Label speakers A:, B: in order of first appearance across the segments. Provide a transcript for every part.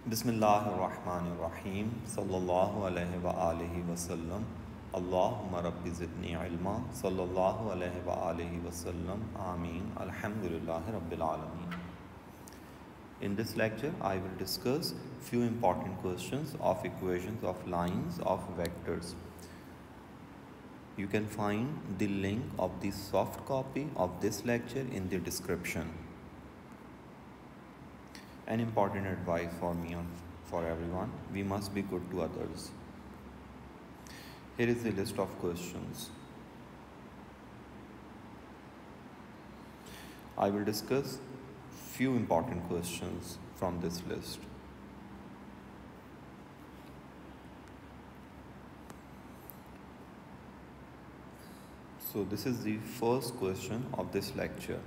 A: Bismillahirrahmanirrahim. Sallallahu alayhi wa alihi wa sallam. Allahumma rabbi zidni ilma. Sallallahu alayhi wa alihi wa sallam. Ameen. Alhamdulillahi rabbil alameen. In this lecture, I will discuss few important questions of equations of lines of vectors. You can find the link of the soft copy of this lecture in the description. An important advice for me and for everyone: we must be good to others. Here is the list of questions. I will discuss few important questions from this list. So this is the first question of this lecture.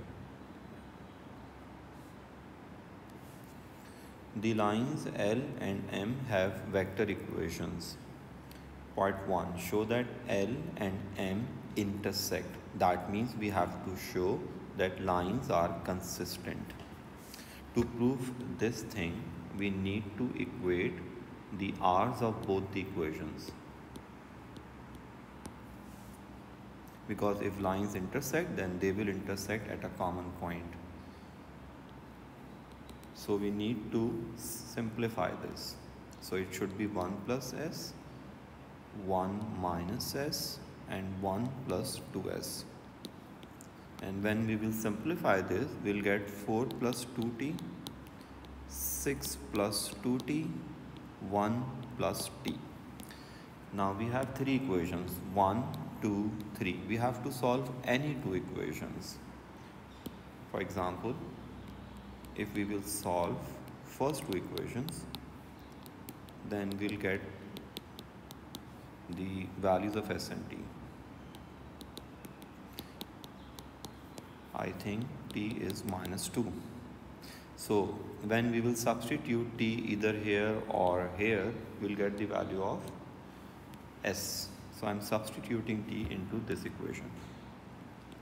A: The lines L and M have vector equations. Part 1. Show that L and M intersect. That means we have to show that lines are consistent. To prove this thing, we need to equate the r's of both the equations. Because if lines intersect, then they will intersect at a common point. So we need to simplify this. So it should be 1 plus s, 1 minus s, and 1 plus 2s. And when we will simplify this, we'll get 4 plus 2t, 6 plus 2t, 1 plus t. Now we have three equations, 1, 2, 3. We have to solve any two equations. For example, if we will solve first two equations, then we'll get the values of s and t. I think t is minus 2. So when we will substitute t either here or here, we'll get the value of s. So I'm substituting t into this equation.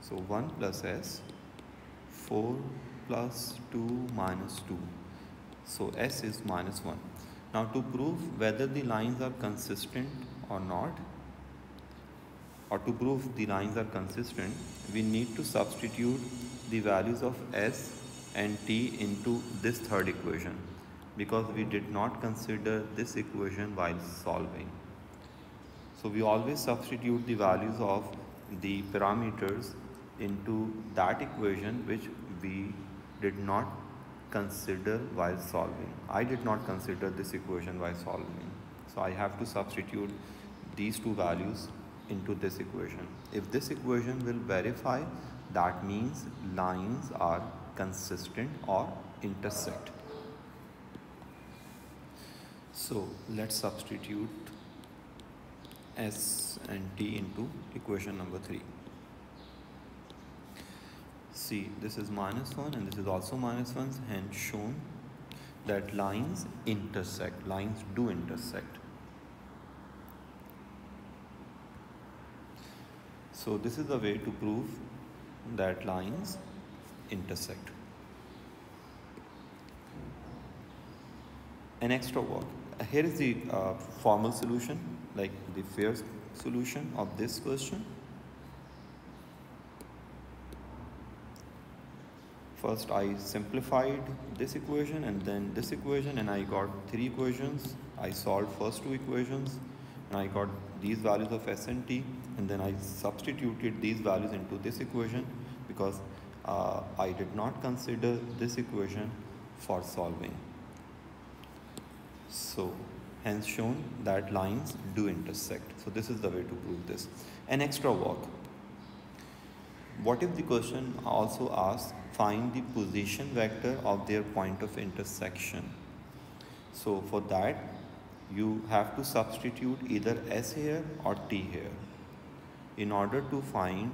A: So 1 plus s, 4 plus 2 minus 2. So s is minus 1. Now to prove whether the lines are consistent or not, or to prove the lines are consistent, we need to substitute the values of s and t into this third equation, because we did not consider this equation while solving. So we always substitute the values of the parameters into that equation which we did not consider while solving. I did not consider this equation while solving. So I have to substitute these two values into this equation. If this equation will verify, that means lines are consistent or intersect. So let's substitute s and t into equation number 3. See, this is minus 1 and this is also minus 1, hence shown that lines intersect. Lines do intersect. So this is the way to prove that lines intersect. An extra work. Here is the formal solution, like the fair solution of this question. First I simplified this equation and then this equation, and I got three equations. I solved first two equations and I got these values of s and t, and then I substituted these values into this equation because I did not consider this equation for solving. So hence shown that lines do intersect. So this is the way to prove this. An extra work. What if the question also asks, find the position vector of their point of intersection? So for that, you have to substitute either s here or t here. In order to find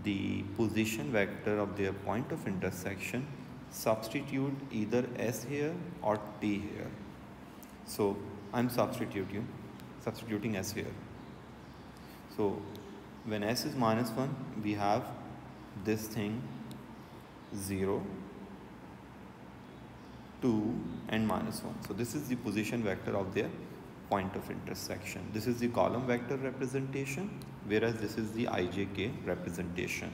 A: the position vector of their point of intersection, substitute either s here or t here. So I'm substituting s here. So when s is minus 1, we have this thing 0, 2 and minus 1. So this is the position vector of their point of intersection. This is the column vector representation, whereas this is the ijk representation.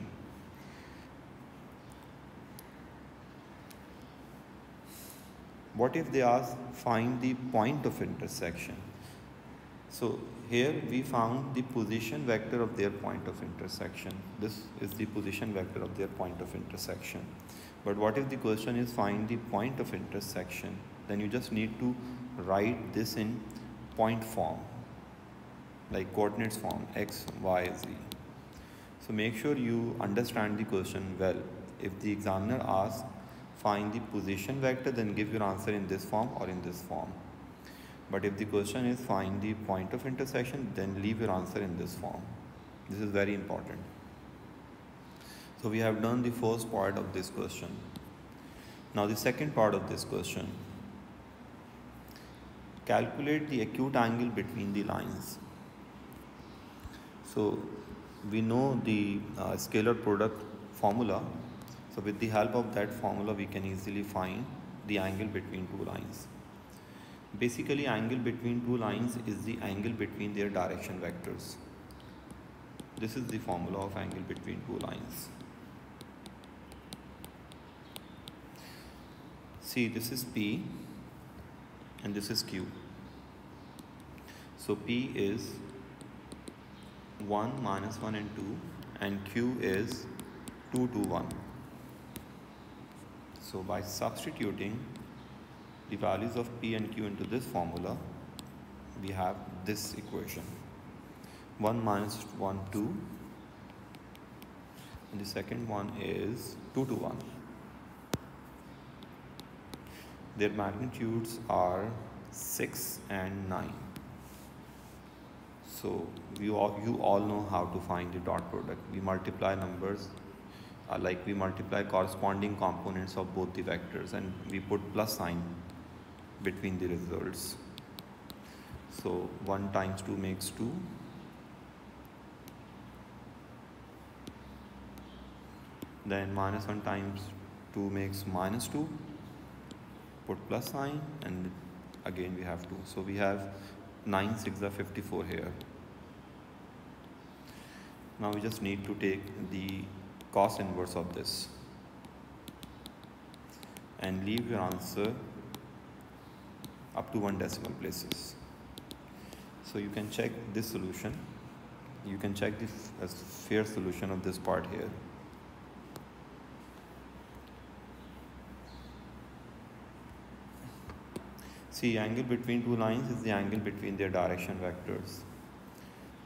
A: What if they ask find the point of intersection? So here we found the position vector of their point of intersection. This is the position vector of their point of intersection. But what if the question is find the point of intersection? Then you just need to write this in point form, like coordinates form, x, y, z. So make sure you understand the question well. If the examiner asks find the position vector, then give your answer in this form or in this form. But if the question is find the point of intersection, then leave your answer in this form. This is very important. So we have done the first part of this question. Now the second part of this question. Calculate the acute angle between the lines. So we know the scalar product formula. So with the help of that formula, we can easily find the angle between two lines. Basically, angle between two lines is the angle between their direction vectors. This is the formula of angle between two lines. See, this is P and this is Q. So P is 1, minus 1 and 2, and Q is 2, 2, 1. So by substituting the values of P and Q into this formula, we have this equation. 1 minus 1, 2. And the second one is 2 to 1. Their magnitudes are 6 and 9. So you all know how to find the dot product. We multiply numbers, like we multiply corresponding components of both the vectors, and we put plus sign between the results. So 1 times 2 makes 2. Then minus 1 times 2 makes minus 2. Put plus sign, and again we have 2. So we have 9, 6 are 54 here. Now we just need to take the cos inverse of this and leave your answer up to 1 decimal places. So you can check this solution. You can check the fair solution of this part here. See, angle between two lines is the angle between their direction vectors.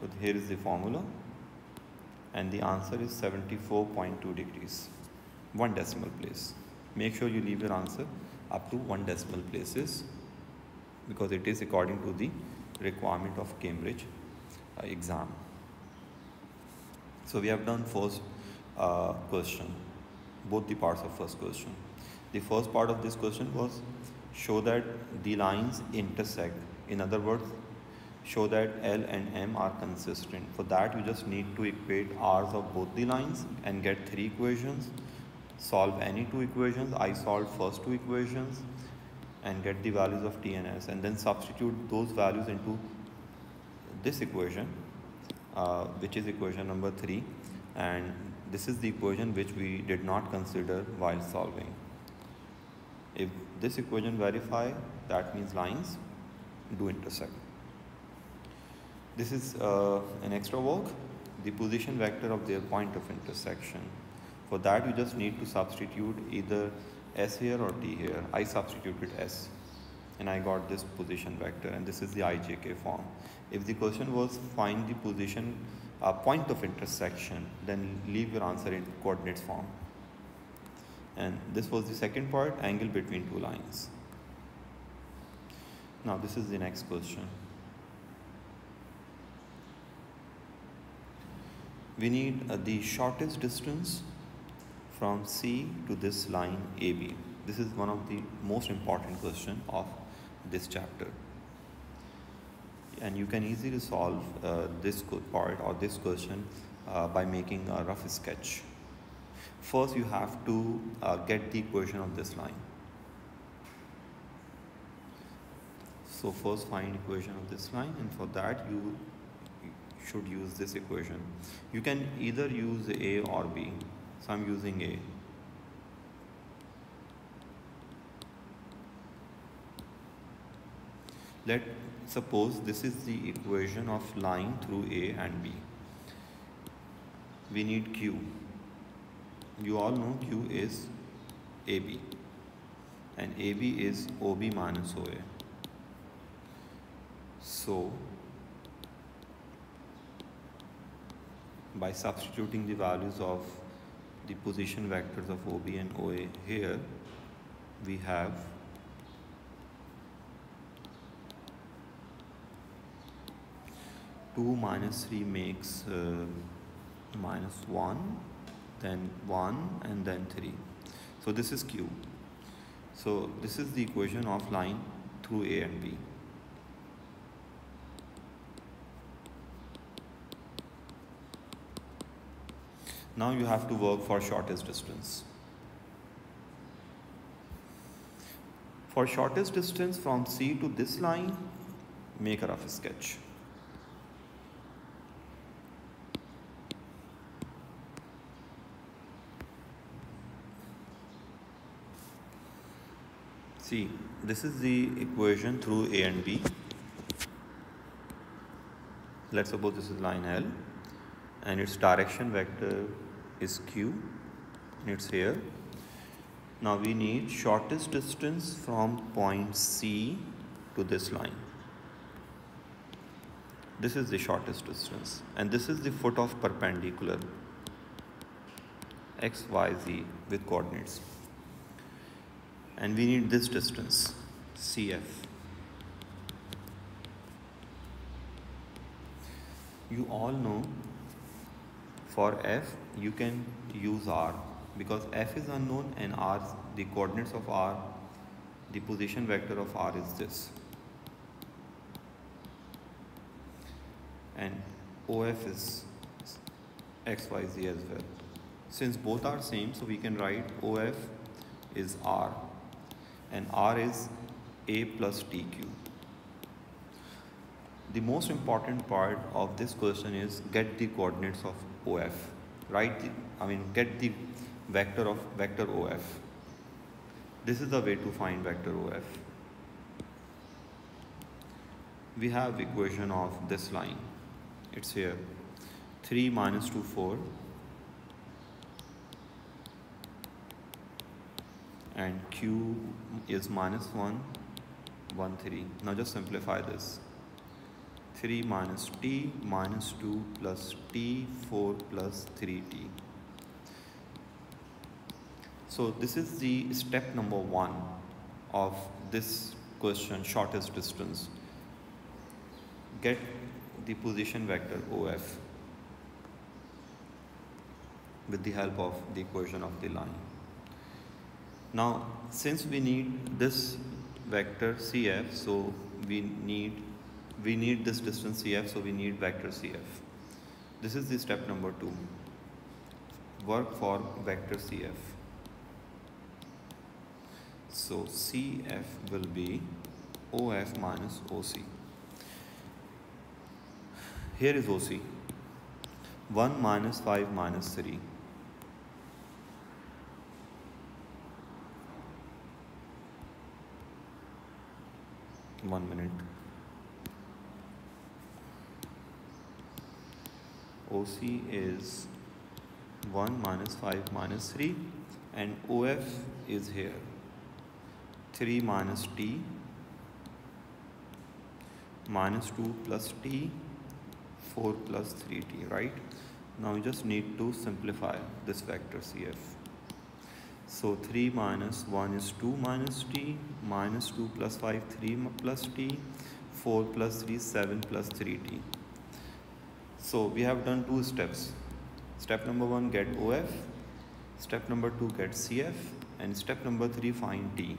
A: So here is the formula, and the answer is 74.2 degrees, 1 decimal place. Make sure you leave your answer up to 1 decimal places, because it is according to the requirement of Cambridge exam. So we have done first question, both the parts of first question. The first part of this question was show that the lines intersect. In other words, show that L and M are consistent. For that, you just need to equate R's of both the lines and get 3 equations. Solve any 2 equations. I solved first 2 equations and get the values of T and S, and then substitute those values into this equation, which is equation number 3, and this is the equation which we did not consider while solving. If this equation verify, that means lines do intersect. This is an extra work, the position vector of their point of intersection. For that, you just need to substitute either S here or T here. I substituted S and I got this position vector, and this is the IJK form. If the question was find the position point of intersection, then leave your answer in coordinates form. And this was the second part, angle between two lines. Now this is the next question. We need the shortest distance from C to this line AB. This is one of the most important questions of this chapter. And you can easily solve this part or this question by making a rough sketch. First, you have to get the equation of this line. So first find equation of this line, and for that you should use this equation. You can either use A or B. So I'm using A. Let's suppose this is the equation of line through A and B. We need Q. You all know Q is AB, and AB is OB minus OA. So by substituting the values of the position vectors of OB and OA here, we have two minus 3 makes minus 1, then 1, and then 3. So this is Q. So this is the equation of line through A and B. Now you have to work for shortest distance. For shortest distance from C to this line, make a rough sketch. See, this is the equation through A and B. Let's suppose this is line L, and its direction vector is Q, and it's here. Now we need shortest distance from point C to this line. This is the shortest distance, and this is the foot of perpendicular x, y, z with coordinates. And we need this distance, CF. You all know for F you can use R, because F is unknown and R, the coordinates of R, the position vector of R is this. And OF is X, Y, Z as well. Since both are same, so we can write OF is R, and R is A plus TQ. The most important part of this question is get the coordinates of OF. Get the vector of vector OF. This is the way to find vector OF. We have equation of this line. It's here. 3 minus 2, 4. And Q is minus 1, 1, 3. Now just simplify this. 3 minus T minus 2 plus T, 4 plus 3T. So this is the step number 1 of this question, shortest distance. Get the position vector OF with the help of the equation of the line. Now, since we need this vector CF, so we need this distance CF, so we need vector CF. This is the step number 2. Work for vector CF. So CF will be OF minus OC. Here is OC. 1 minus 5 minus 3. 1 minute. OC is 1 minus 5 minus 3, and OF is here. 3 minus T minus 2 plus T, 4 plus 3T, right? Now we just need to simplify this vector CF. So 3 minus 1 is 2 minus T, minus 2 plus 5, 3 plus T, 4 plus 3, 7 plus 3T. So we have done 2 steps. Step number 1, get OF. Step number 2, get CF. And step number 3, find T.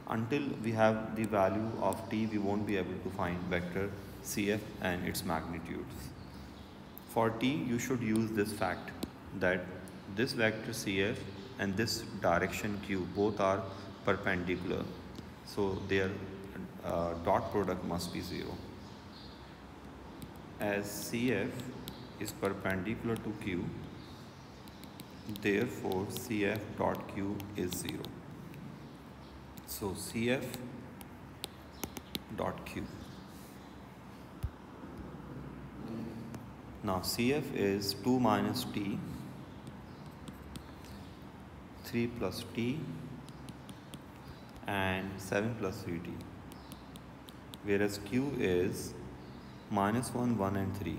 A: Until we have the value of T, we won't be able to find vector CF and its magnitudes. For T, you should use this fact that this vector CF and this direction Q, both are perpendicular, so their dot product must be 0. As CF is perpendicular to Q, therefore CF dot Q is 0. So CF dot Q. Now CF is 2 minus T, 3 plus T, and 7 plus 3T, whereas Q is minus 1, 1 and 3.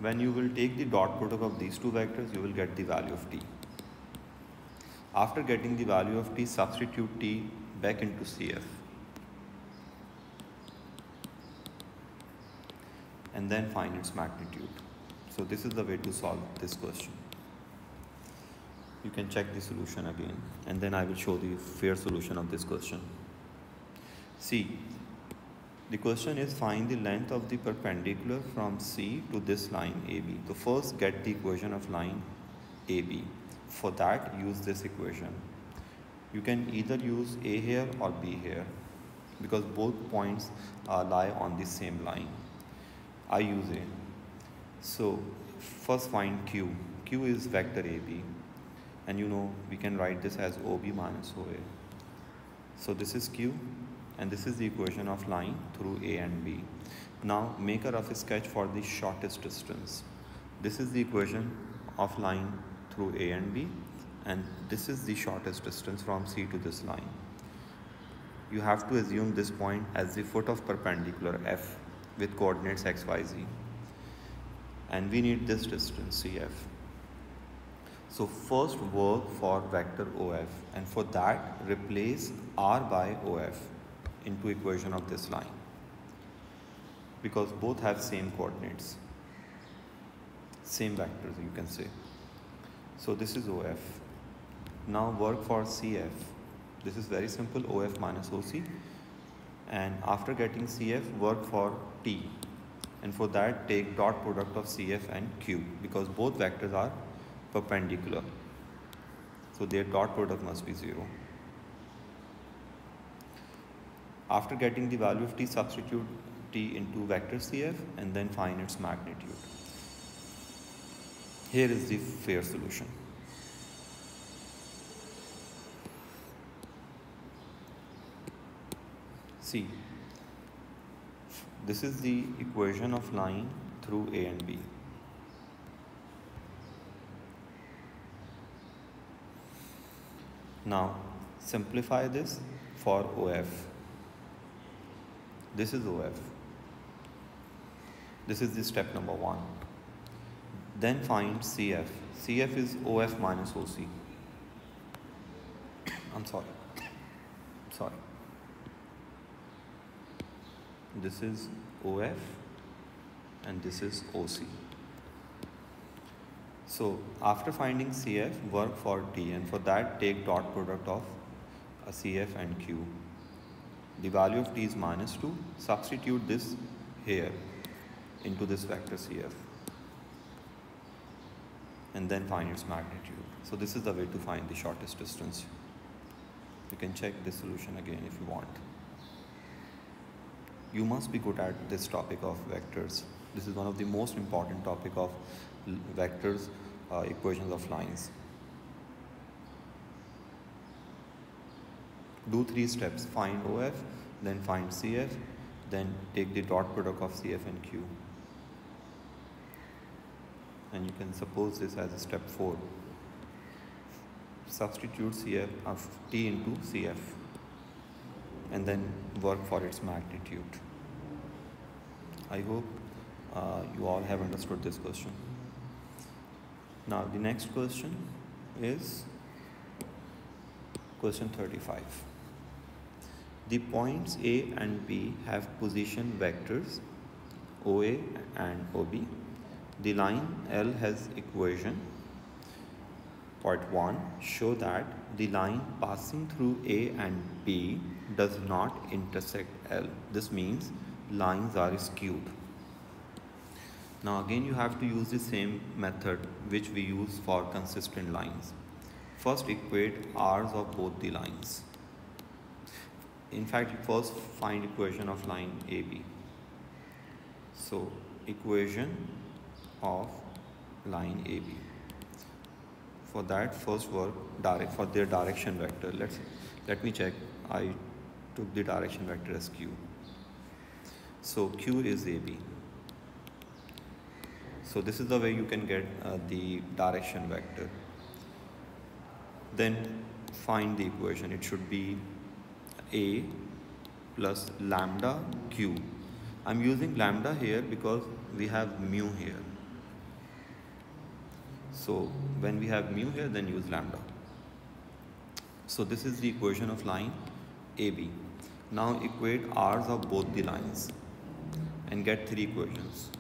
A: When you will take the dot product of these two vectors, you will get the value of T. After getting the value of T, substitute T back into CF. And then find its magnitude. So this is the way to solve this question. You can check the solution again, and then I will show the fair solution of this question. See, the question is find the length of the perpendicular from C to this line AB. So first get the equation of line AB. For that, use this equation. You can either use A here or B here, because both points lie on the same line. I use A. So first find Q. Q is vector AB, and you know we can write this as OB minus OA. So this is Q, and this is the equation of line through A and B. Now make a rough sketch for the shortest distance. This is the equation of line through A and B, and this is the shortest distance from C to this line. You have to assume this point as the foot of perpendicular F with coordinates x, y, z, and we need this distance CF. So first work for vector OF, and for that replace R by OF into equation of this line, because both have same coordinates, same vectors you can say. So this is OF. Now work for CF. This is very simple, OF minus OC, and after getting CF, work for T, and for that take dot product of CF and Q, because both vectors are perpendicular, so their dot product must be 0. After getting the value of T, substitute T into vector CF and then find its magnitude. Here is the fair solution. See, this is the equation of line through A and B. Now simplify this for OF. This is OF. This is the step number 1. Then find CF. CF is OF minus OC. I'm sorry. This is OF and this is OC. So after finding CF, work for T, and for that take dot product of a CF and Q. The value of T is minus 2. Substitute this here into this vector CF, and then find its magnitude. So this is the way to find the shortest distance. You can check this solution again if you want. You must be good at this topic of vectors. This is one of the most important topic of vectors, equations of lines. Do 3 steps: find OF, then find CF, then take the dot product of CF and Q. And you can suppose this as a step 4. Substitute CF of T into CF, and then work for its magnitude. I hope you all have understood this question. Now the next question is question 35. The points A and B have position vectors OA and OB. The line L has equation. Part 1, show that the line passing through A and B does not intersect L. This means lines are skewed. Now again you have to use the same method which we use for consistent lines. First equate r's of both the lines. In fact, first find equation of line AB. So equation of line AB. For that, first work for their direction vector. Let me check. I took the direction vector as Q. So Q is AB. So this is the way you can get the direction vector. Then find the equation. It should be A plus lambda Q. I'm using lambda here because we have mu here. So when we have mu here, then use lambda. So this is the equation of line AB. Now equate r's of both the lines and get three equations.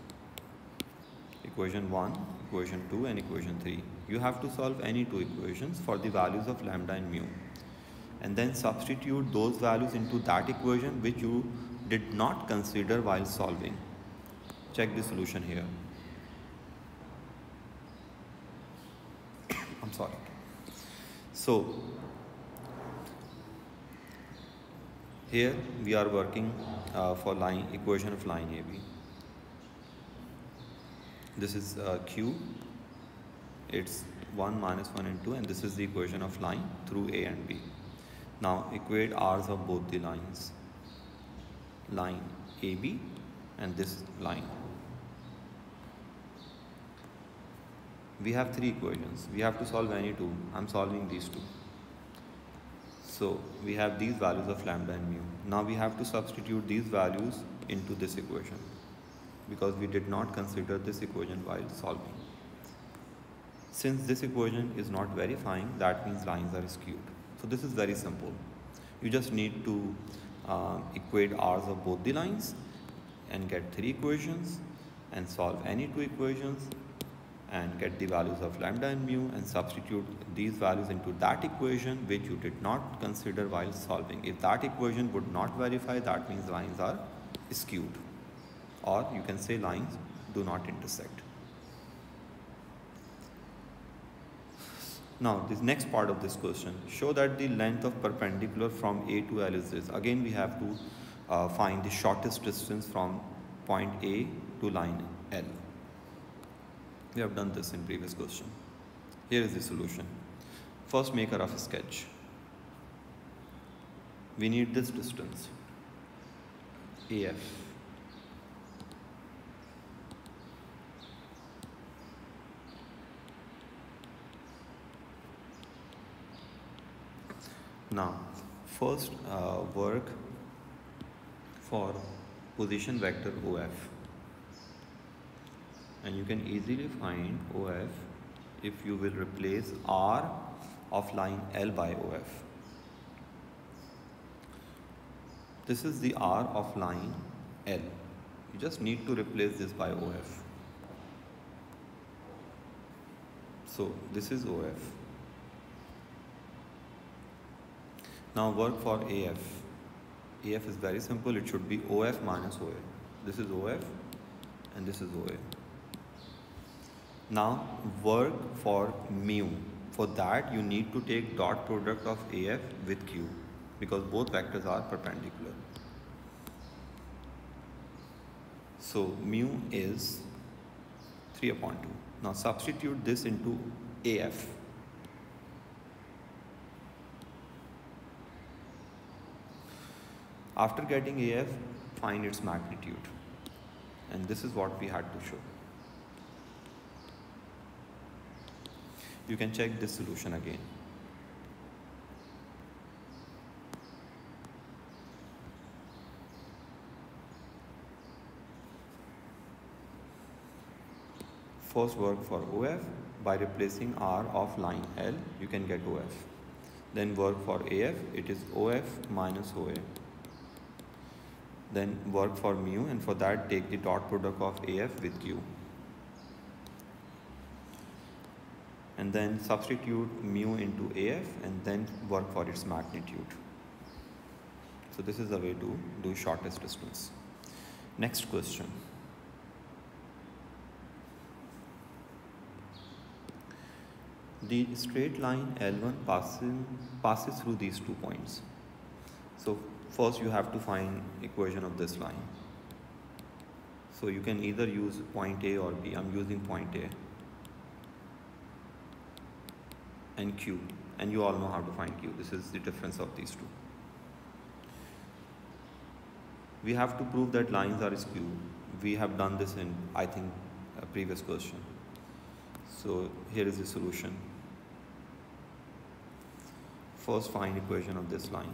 A: Equation 1, equation 2 and equation 3. You have to solve any two equations for the values of lambda and mu. And then substitute those values into that equation which you did not consider while solving. Check the solution here. I'm sorry. So here we are working for equation of line AB. This is Q. It's 1, minus 1 and 2, and this is the equation of line through A and B. Now equate r's of both the lines. Line AB and this line. We have three equations. We have to solve any two. I'm solving these two. So we have these values of lambda and mu. Now we have to substitute these values into this equation because we did not consider this equation while solving. Since this equation is not verifying, that means lines are skewed. So this is very simple. You just need to equate r's of both the lines and get three equations and solve any two equations and get the values of lambda and mu and substitute these values into that equation which you did not consider while solving. If that equation would not verify, that means lines are skewed, or you can say lines do not intersect. Now this next part of this question, show that the length of perpendicular from A to L is this. Again we have to find the shortest distance from point A to line L. We have done this in previous question. Here is the solution. First make a rough sketch. We need this distance, AF. Now, first work for position vector OF. And you can easily find OF if you will replace R of line L by OF. This is the R of line L. You just need to replace this by OF. So this is OF. Now work for AF. AF is very simple. It should be OF minus OA. This is OF and this is OA. Now work for mu. For that you need to take dot product of AF with Q because both vectors are perpendicular. So mu is 3/2. Now substitute this into AF. After getting AF, find its magnitude. And this is what we had to show. You can check this solution again. First work for OF. By replacing R of line L, you can get OF. Then work for AF, it is OF minus OA. Then work for mu, and for that take the dot product of AF with Q. And then substitute mu into AF and then work for its magnitude. So this is the way to do shortest distance. Next question. The straight line L1 passes through these 2 points. So first you have to find equation of this line. So you can either use point A or B. I'm using point A and Q, and you all know how to find Q. This is the difference of these two. We have to prove that lines are skewed. We have done this in, I think, a previous question. So here is the solution. First find equation of this line.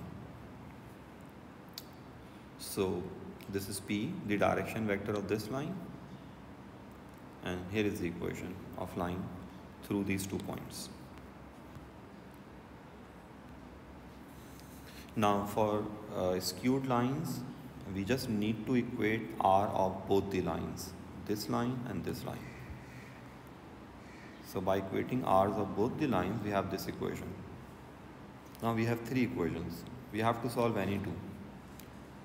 A: So this is P, the direction vector of this line, and here is the equation of line through these 2 points. Now for skewed lines, we just need to equate R of both the lines, this line and this line. So by equating R's of both the lines, we have this equation. Now we have 3 equations. We have to solve any 2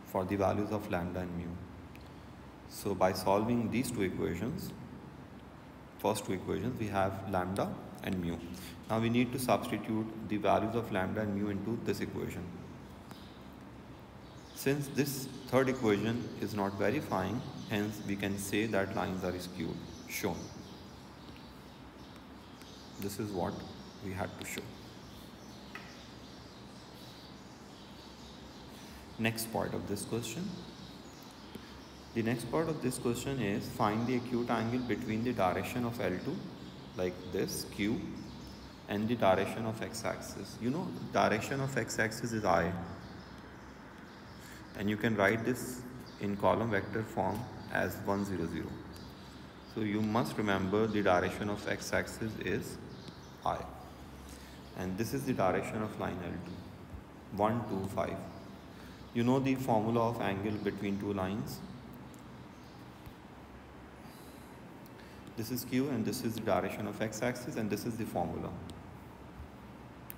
A: for the values of lambda and mu. So by solving these 2 equations, first 2 equations, we have lambda and mu. Now we need to substitute the values of lambda and mu into this equation. Since this third equation is not verifying, hence we can say that lines are skewed, shown. This is what we had to show. Next part of this question. The next part of this question is find the acute angle between the direction of L2, like this, Q, and the direction of x-axis. You know, direction of x-axis is I. And you can write this in column vector form as 1, 0, 0. So you must remember the direction of x-axis is I. And this is the direction of line L2, 1, 2, 5. You know the formula of angle between 2 lines. This is Q and this is the direction of x-axis, and this is the formula.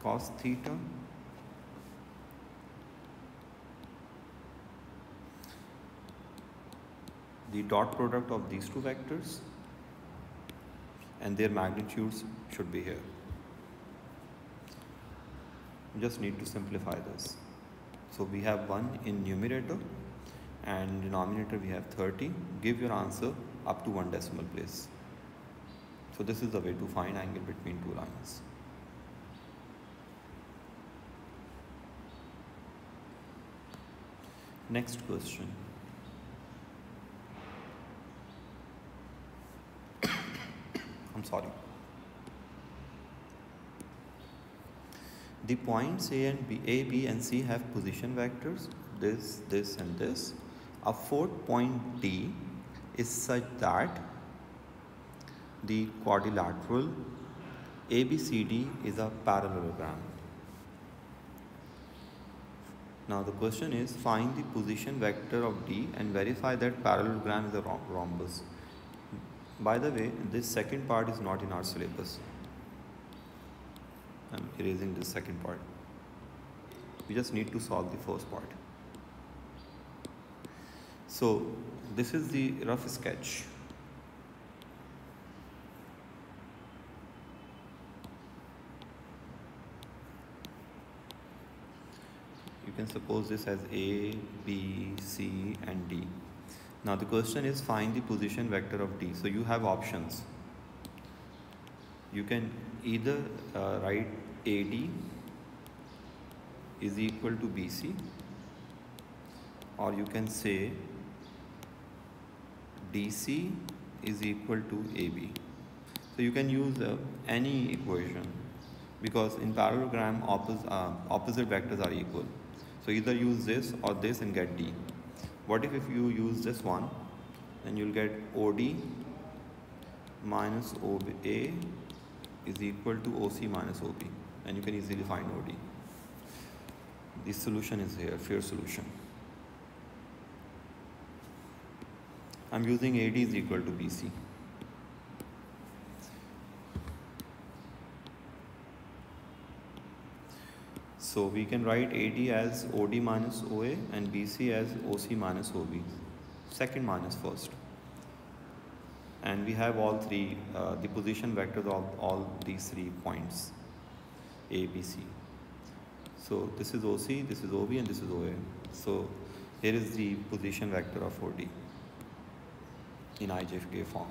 A: Cos theta the dot product of these 2 vectors, and their magnitudes should be here. You just need to simplify this. So we have 1 in numerator and denominator we have 30. Give your answer up to 1 decimal place. So this is the way to find angle between 2 lines. Next question. I'm sorry. The points A, B and C have position vectors, this, this and this. A fourth point D is such that the quadrilateral ABCD is a parallelogram. Now the question is find the position vector of D and verify that parallelogram is a rhombus. By the way, this second part is not in our syllabus. I'm erasing this second part. We just need to solve the first part. So this is the rough sketch. You can suppose this as A, B, C and D. Now the question is find the position vector of D. So you have options. You can either write AD is equal to BC, or you can say DC is equal to AB. So you can use any equation, because in parallelogram opposite vectors are equal. So either use this or this and get D. What if you use this one, then you'll get OD minus OA is equal to OC minus OB, and you can easily find OD. The solution is here, fair solution. I'm using AD is equal to BC. So we can write AD as OD minus OA and BC as OC minus OB. Second minus first. and we have all three, the position vectors of all these 3 points A, B, C. So this is OC, this is OB, and this is OA. So here is the position vector of 4D in IJK form.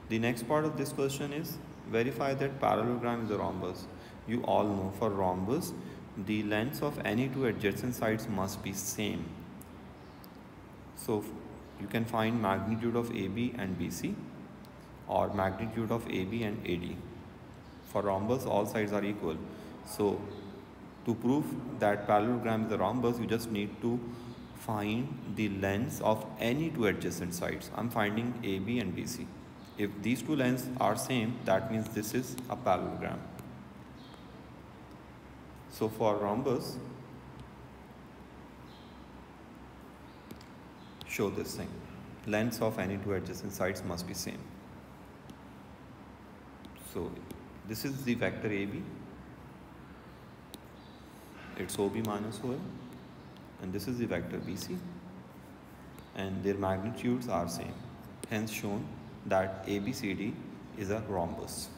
A: The next part of this question is verify that parallelogram is a rhombus. You all know for rhombus, the lengths of any 2 adjacent sides must be same. So you can find magnitude of AB and BC or magnitude of AB and AD. For rhombus, all sides are equal. So to prove that parallelogram is a rhombus, you just need to find the lengths of any 2 adjacent sides. I'm finding AB and BC. If these 2 lengths are same, that means this is a parallelogram. So for rhombus, show this thing. Lengths of any 2 adjacent sides must be same. So this is the vector AB. It's OB minus OA. And this is the vector BC. And their magnitudes are same. Hence shown that ABCD is a rhombus.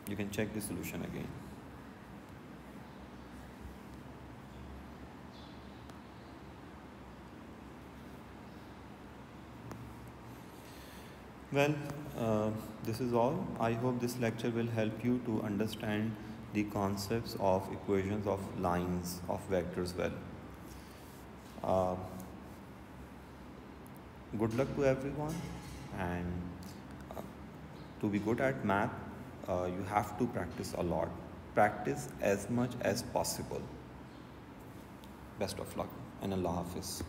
A: You can check the solution again. Well, this is all. I hope this lecture will help you to understand the concepts of equations of lines of vectors well. Good luck to everyone, and to be good at math, you have to practice a lot. Practice as much as possible. Best of luck and Allah Hafiz.